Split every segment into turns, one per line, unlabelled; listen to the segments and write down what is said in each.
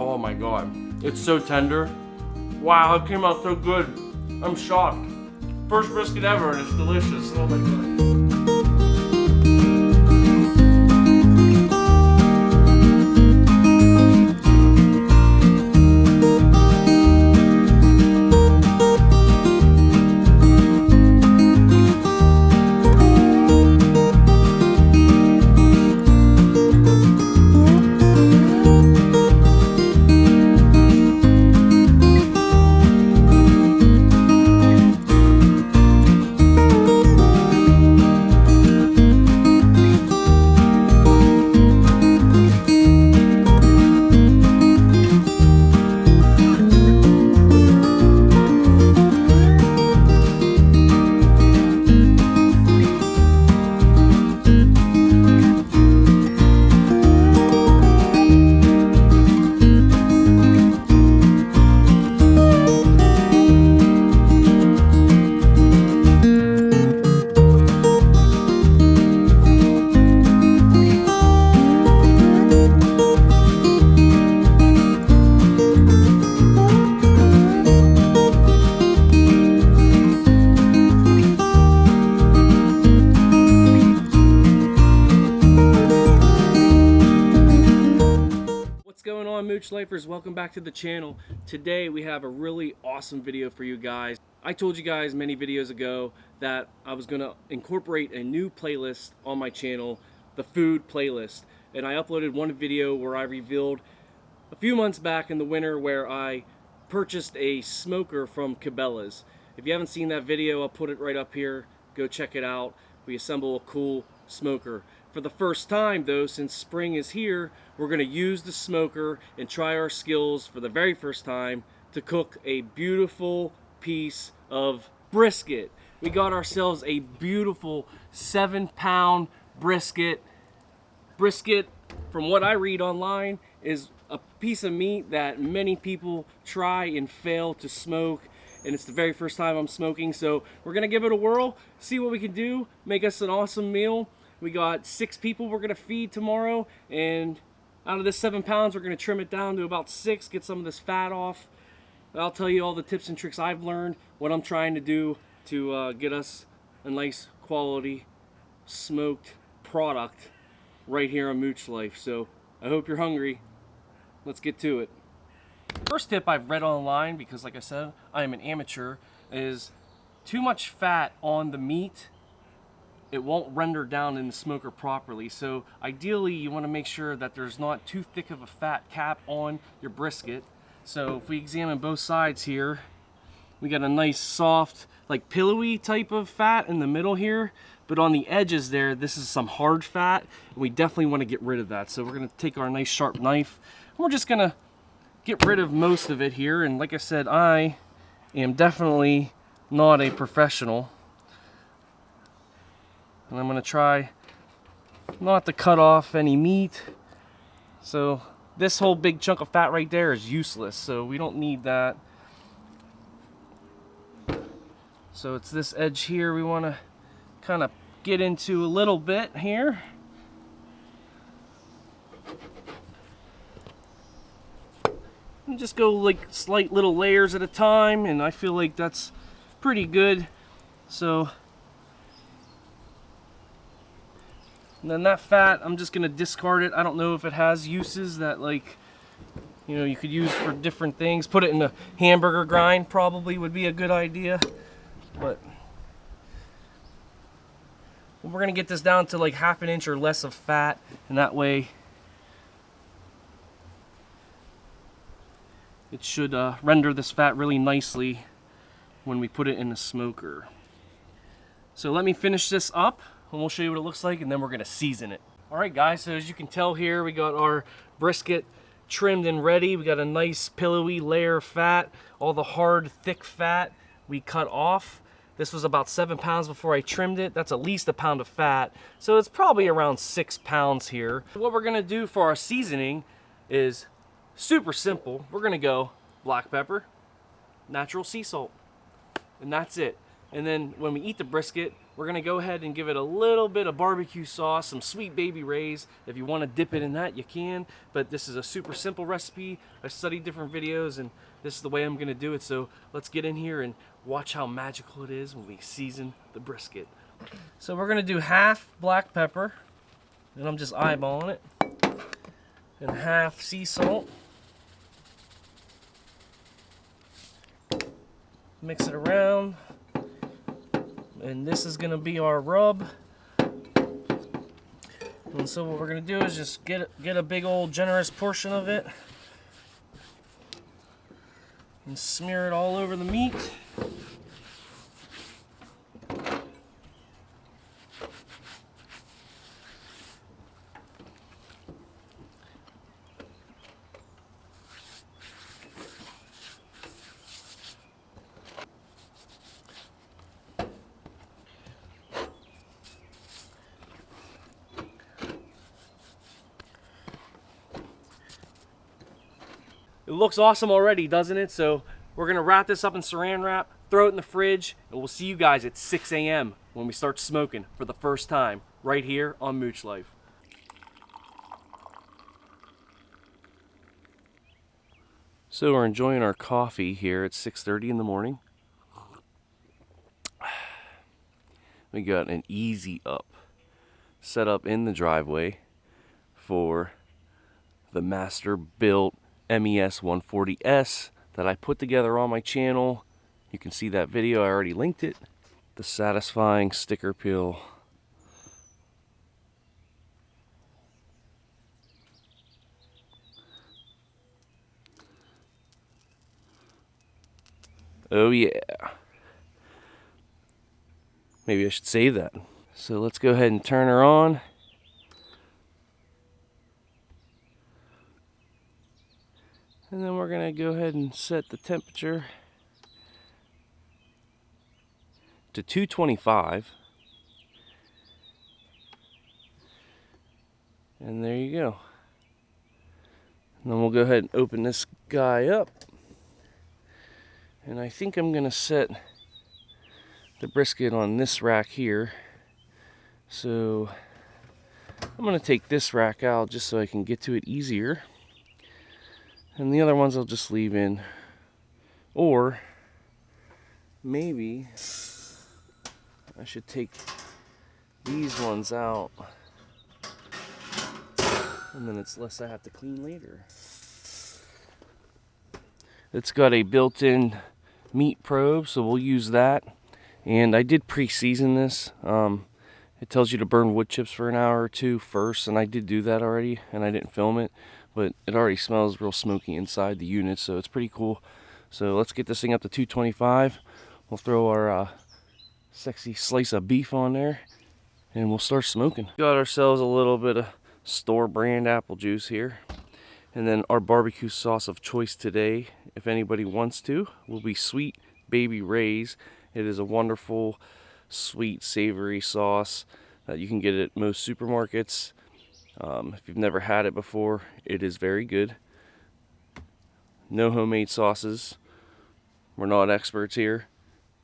Oh my God, it's so tender. Wow, it came out so good. I'm shocked. First brisket ever, and it's delicious. Oh my God. Mooch Lifers, welcome back to the channel. Today we have a really awesome video for you guys. I told you guys many videos ago that I was going to incorporate a new playlist on my channel, the food playlist, and I uploaded one video where I revealed a few months back in the winter where I purchased a smoker from Cabela's. If you haven't seen that video, I'll put it right up here. Go check it out. We assemble a cool smoker. For the first time though, since spring is here, we're going to use the smoker and try our skills for the very first time to cook a beautiful piece of brisket. We got ourselves a beautiful 7-pound brisket. Brisket, from what I read online, is a piece of meat that many people try and fail to smoke, and it's the very first time I'm smoking, so we're going to give it a whirl, see what we can do, make us an awesome meal. We got 6 people we're going to feed tomorrow, and out of this 7 pounds, we're going to trim it down to about 6, get some of this fat off. I'll tell you all the tips and tricks I've learned, what I'm trying to do to get us a nice quality smoked product right here on Mooch Life. So I hope you're hungry. Let's get to it. First tip I've read online, because like I said, I am an amateur, is too much fat on the meat, it won't render down in the smoker properly. So ideally you want to make sure that there's not too thick of a fat cap on your brisket. So if we examine both sides here, we got a nice soft, like pillowy type of fat in the middle here, but on the edges there, this is some hard fat, and we definitely want to get rid of that. So we're going to take our nice sharp knife, and we're just going to get rid of most of it here. And like I said, I am definitely not a professional. And I'm going to try not to cut off any meat. So this whole big chunk of fat right there is useless, so we don't need that. So it's this edge here we want to kind of get into a little bit here. And just go like slight little layers at a time, and I feel like that's pretty good. So and then that fat, I'm just going to discard it. I don't know if it has uses that, like, you know, you could use for different things. Put it in a hamburger grind probably would be a good idea. But we're going to get this down to like 1/2 inch or less of fat. And that way it should render this fat really nicely when we put it in the smoker. So let me finish this up, and we'll show you what it looks like, and then we're gonna season it. All right, guys, so as you can tell here, we got our brisket trimmed and ready. We got a nice pillowy layer of fat. All the hard, thick fat we cut off. This was about 7 pounds before I trimmed it. That's at least 1 pound of fat. So it's probably around 6 pounds here. What we're gonna do for our seasoning is super simple. We're gonna go black pepper, natural sea salt, and that's it. And then when we eat the brisket, we're gonna go ahead and give it a little bit of barbecue sauce, some Sweet Baby Ray's. If you wanna dip it in that, you can, but this is a super simple recipe. I studied different videos and this is the way I'm gonna do it. So let's get in here and watch how magical it is when we season the brisket. So we're gonna do half black pepper, and I'm just eyeballing it, and half sea salt. Mix it around, and this is gonna be our rub. And so what we're gonna do is just get a big old generous portion of it and smear it all over the meat. It looks awesome already, doesn't it? So we're gonna wrap this up in saran wrap, throw it in the fridge, and we'll see you guys at 6 a.m. when we start smoking for the first time, right here on Mooch Life. So we're enjoying our coffee here at 6:30 in the morning. We got an easy up set up in the driveway for the master built MES 140S that I put together on my channel. You can see that video, I already linked it. The satisfying sticker peel. Oh yeah. Maybe I should save that. So let's go ahead and turn her on. And then we're gonna go ahead and set the temperature to 225. And there you go. And then we'll go ahead and open this guy up. And I think I'm gonna set the brisket on this rack here. So I'm gonna take this rack out just so I can get to it easier. And the other ones I'll just leave in. Or maybe I should take these ones out, and then it's less I have to clean later. It's got a built-in meat probe, so we'll use that. And I did pre-season this. It tells you to burn wood chips for an hour or two first, and I did do that already, and I didn't film it, but it already smells real smoky inside the unit, so it's pretty cool. So let's get this thing up to 225. We'll throw our sexy slice of beef on there, and we'll start smoking. Got ourselves a little bit of store brand apple juice here. And then our barbecue sauce of choice today, if anybody wants to, will be Sweet Baby Ray's. It is a wonderful, sweet, savory sauce that you can get at most supermarkets. If you've never had it before, it is very good. No homemade sauces. We're not experts here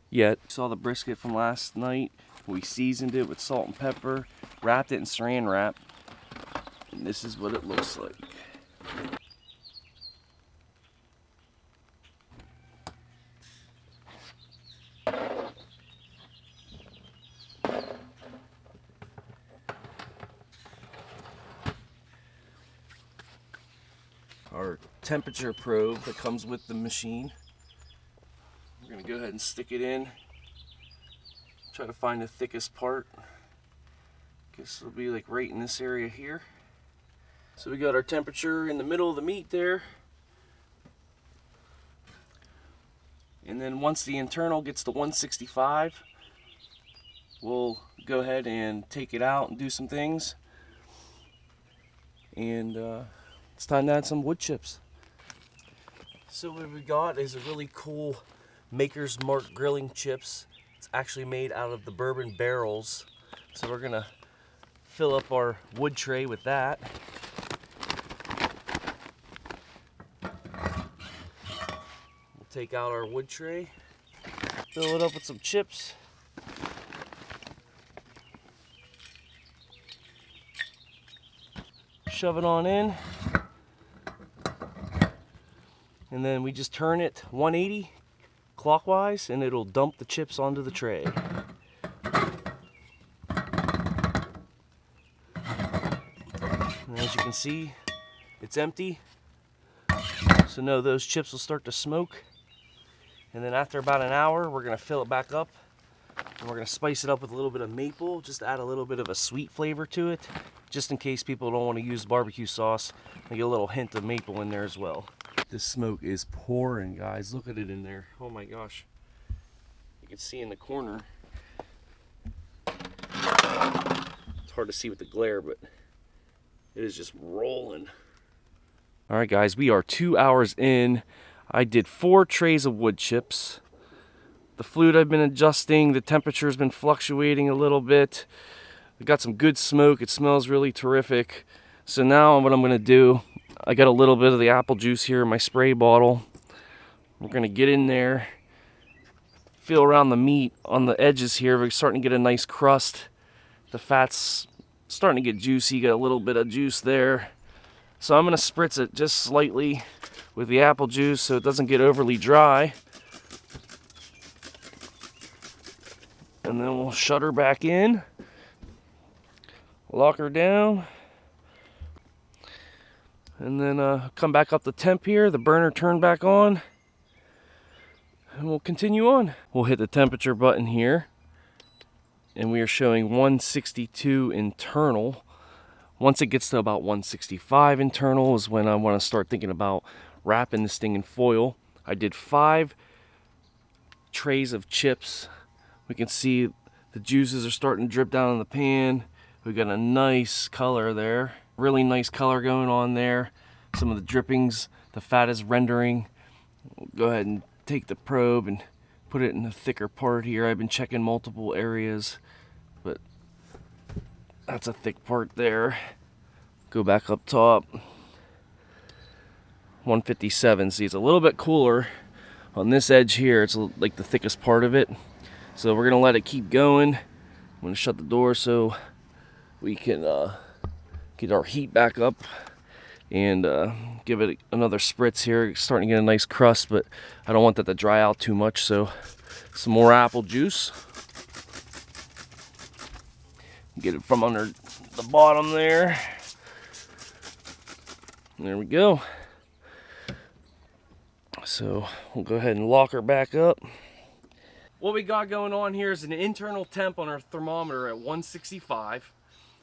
yet. Saw the brisket from last night. We seasoned it with salt and pepper, wrapped it in saran wrap, and this is what it looks like. Our temperature probe that comes with the machine. We're going to go ahead and stick it in. Try to find the thickest part. Guess it'll be like right in this area here. So we got our temperature in the middle of the meat there. And then once the internal gets to 165, we'll go ahead and take it out and do some things. And it's time to add some wood chips. So what we got is a really cool Maker's Mark grilling chips. It's actually made out of the bourbon barrels. So we're gonna fill up our wood tray with that. We'll take out our wood tray, fill it up with some chips. shove it on in. And then we just turn it 180 clockwise and it'll dump the chips onto the tray. And as you can see, it's empty. So no, those chips will start to smoke. And then after about an hour, we're gonna fill it back up. And we're gonna spice it up with a little bit of maple, just add a little bit of a sweet flavor to it, just in case people don't want to use barbecue sauce. I get a little hint of maple in there as well. This smoke is pouring, guys. Look at it in there. Oh my gosh. You can see in the corner. It's hard to see with the glare, but it is just rolling. All right, guys, we are 2 hours in. I did 4 trays of wood chips. The flute I've been adjusting. The temperature's been fluctuating a little bit. We got some good smoke. It smells really terrific. So now what I'm gonna do, I got a little bit of the apple juice here in my spray bottle. We're gonna get in there, feel around the meat on the edges here. We're starting to get a nice crust. The fat's starting to get juicy. Got a little bit of juice there. So I'm gonna spritz it just slightly with the apple juice so it doesn't get overly dry. And then we'll shut her back in, lock her down, and then come back up the temp here, the burner turned back on, and we'll continue on. We'll hit the temperature button here, and we are showing 162 internal. Once it gets to about 165 internal is when I want to start thinking about wrapping this thing in foil. I did 5 trays of chips. We can see the juices are starting to drip down in the pan. We got a nice color there. Really nice color going on there. Some of the drippings, the fat is rendering. We'll go ahead and take the probe and put it in the thicker part here. I've been checking multiple areas, but that's a thick part there. Go back up top. 157. See, it's a little bit cooler on this edge here. It's like the thickest part of it. So we're gonna let it keep going. I'm gonna shut the door so we can get our heat back up and give it another spritz here. It's starting to get a nice crust, but I don't want that to dry out too much, so some more apple juice. Get it from under the bottom there. There we go. So we'll go ahead and lock her back up. What we got going on here is an internal temp on our thermometer at 165.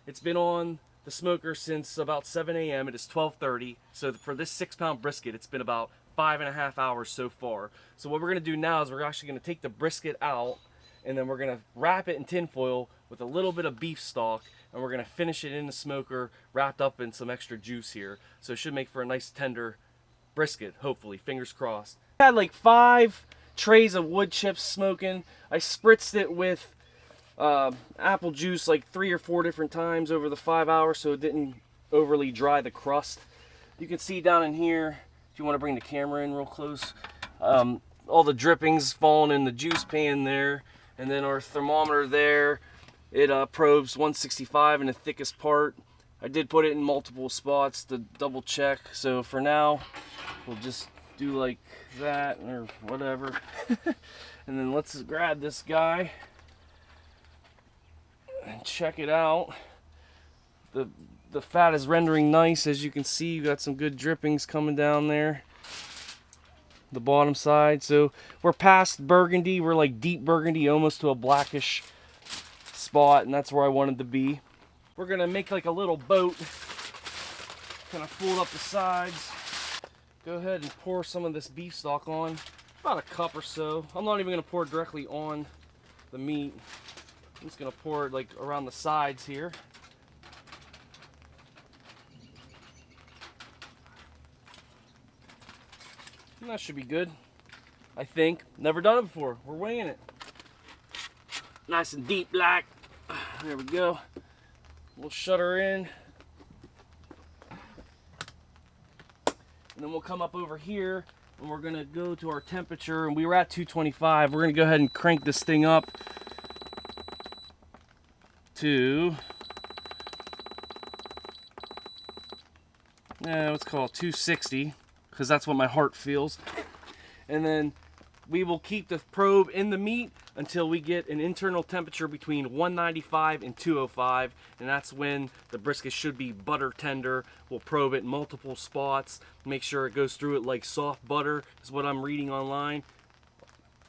It's been on the smoker since about 7 a.m. It is 12:30. So for this 6-pound brisket, it's been about 5.5 hours so far. So what we're gonna do now is we're actually gonna take the brisket out, and then we're gonna wrap it in tin foil with a little bit of beef stock, and we're gonna finish it in the smoker, wrapped up in some extra juice here. So it should make for a nice tender brisket, hopefully, fingers crossed. I had like 5 trays of wood chips smoking. I spritzed it with apple juice like 3 or 4 different times over the 5 hours so it didn't overly dry the crust. You can see down in here, if you want to bring the camera in real close, all the drippings falling in the juice pan there, and then our thermometer there, it probes 165 in the thickest part. I did put it in multiple spots to double check, so for now we'll just do like that or whatever. And then let's grab this guy and check it out. The fat is rendering nice. As you can see, you got some good drippings coming down there the bottom side. So we're past burgundy, we're like deep burgundy, almost to a blackish spot, and that's where I wanted to be. We're gonna make like a little boat, kind of fold up the sides. Go ahead and pour some of this beef stock on, about a cup or so. I'm not even gonna pour it directly on the meat. I'm just gonna pour it like around the sides here. And that should be good, I think. Never done it before. We're weighing it. Nice and deep black. There we go. We'll shut her in. And then we'll come up over here and we're gonna go to our temperature, and we were at 225. We're gonna go ahead and crank this thing up to let's call it 260, because that's what my heart feels. And then we will keep the probe in the meat until we get an internal temperature between 195 and 205, and that's when the brisket should be butter tender. We'll probe it in multiple spots, make sure it goes through it like soft butter is what I'm reading online.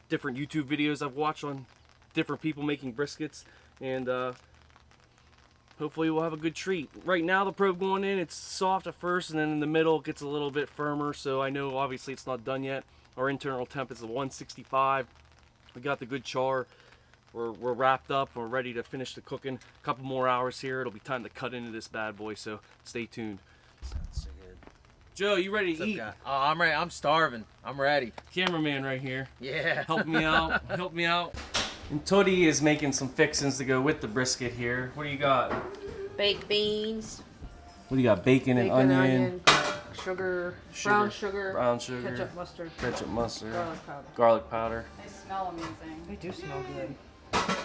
Different YouTube videos I've watched on different people making briskets, and hopefully we'll have a good treat. Right now the probe going in, it's soft at first, and then in the middle it gets a little bit firmer, so I know obviously it's not done yet. Our internal temp is a 165. We got the good char. We're wrapped up. We're ready to finish the cooking. A couple more hours here. It'll be time to cut into this bad boy, so stay tuned.
Sounds so good.
Joe, you ready to eat?
Oh, I'm ready. I'm starving. I'm ready.
Cameraman right here.
Yeah.
Help me out. Help me out. And Toddy is making some fixings to go with the brisket here. What do you got?
Baked beans.
What do you got? Bacon and onion.
Sugar, brown sugar, ketchup, mustard,
garlic powder.
They smell amazing.
They do smell good.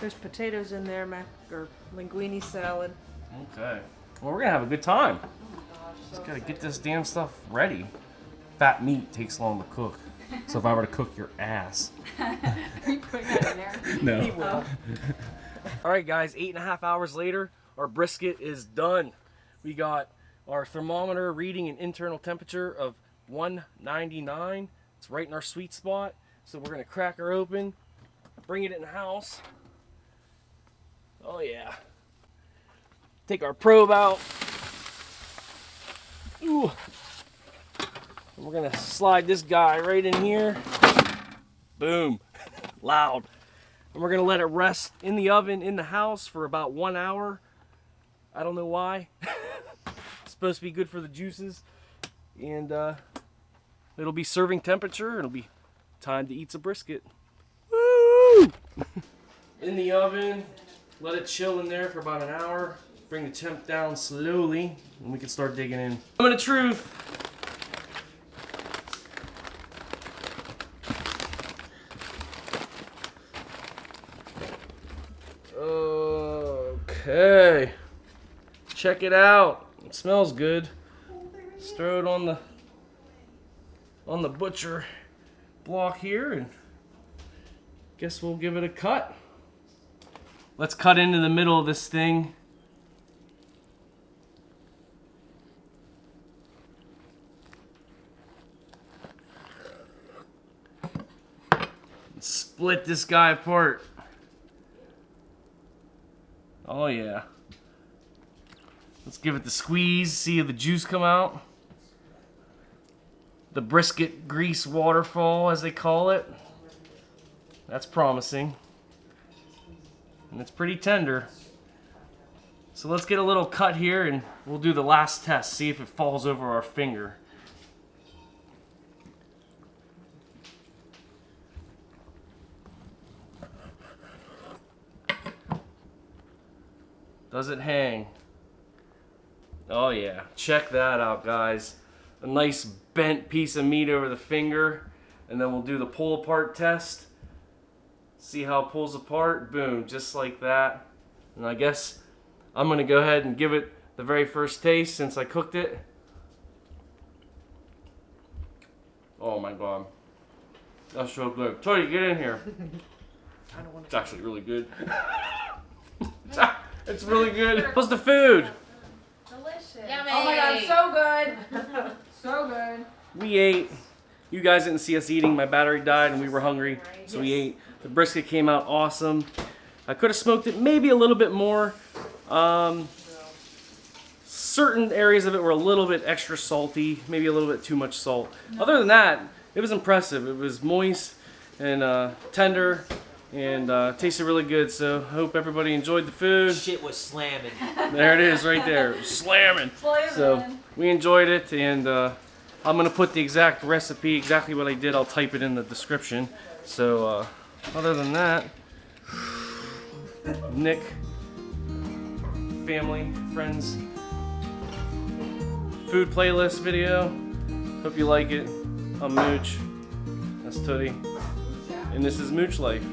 There's potatoes in there, or linguine salad.
Okay. Well, we're gonna have a good time.
Oh my gosh.
Just gotta get this damn stuff ready. Fat meat takes long to cook. So if I were to cook your ass.
Are you putting that in there?
No.
He will.
All right, guys. 8.5 hours later, our brisket is done. We got our thermometer reading an internal temperature of 199. It's right in our sweet spot. So we're gonna crack her open, bring it in the house. Oh yeah. Take our probe out. Ooh. And we're gonna slide this guy right in here. Boom. Loud. And we're gonna let it rest in the oven in the house for about 1 hour. I don't know why. Supposed to be good for the juices, and it'll be serving temperature. It'll be time to eat some brisket. Woo! In the oven, let it chill in there for about an hour. Bring the temp down slowly, and we can start digging in. Moment of truth. Okay, check it out. It smells good. Let's throw it on the butcher block here, and guess we'll give it a cut. Let's cut into the middle of this thing. Split this guy apart. Oh yeah. Let's give it the squeeze, see the juice come out. The brisket grease waterfall, as they call it. That's promising. And it's pretty tender. So let's get a little cut here and we'll do the last test, see if it falls over our finger. Does it hang? Oh yeah, check that out, guys. A nice bent piece of meat over the finger, and then we'll do the pull apart test. See how it pulls apart? Boom, just like that. And I guess I'm gonna go ahead and give it the very first taste since I cooked it. Oh my god. That's so good. Tony, get in here.
I don't want
It's actually really good. It's really good. What's the food?
Delicious.
Yummy.
Oh my god, so good. So good.
We ate. You guys didn't see us eating. My battery died and we were hungry, so we ate. The brisket came out awesome. I could have smoked it maybe a little bit more. Certain areas of it were a little bit extra salty, maybe a little bit too much salt. Other than that, it was impressive. It was moist and tender and tasted really good. So I hope everybody enjoyed the food.
Shit was slamming.
There it is right there, slamming. So we enjoyed it, and I'm gonna put the exact recipe, exactly what I did. I'll type it in the description. So other than that, Nick, family, friends, food playlist video. Hope you like it. I'm Mooch. That's Toody. And this is Mooch Life.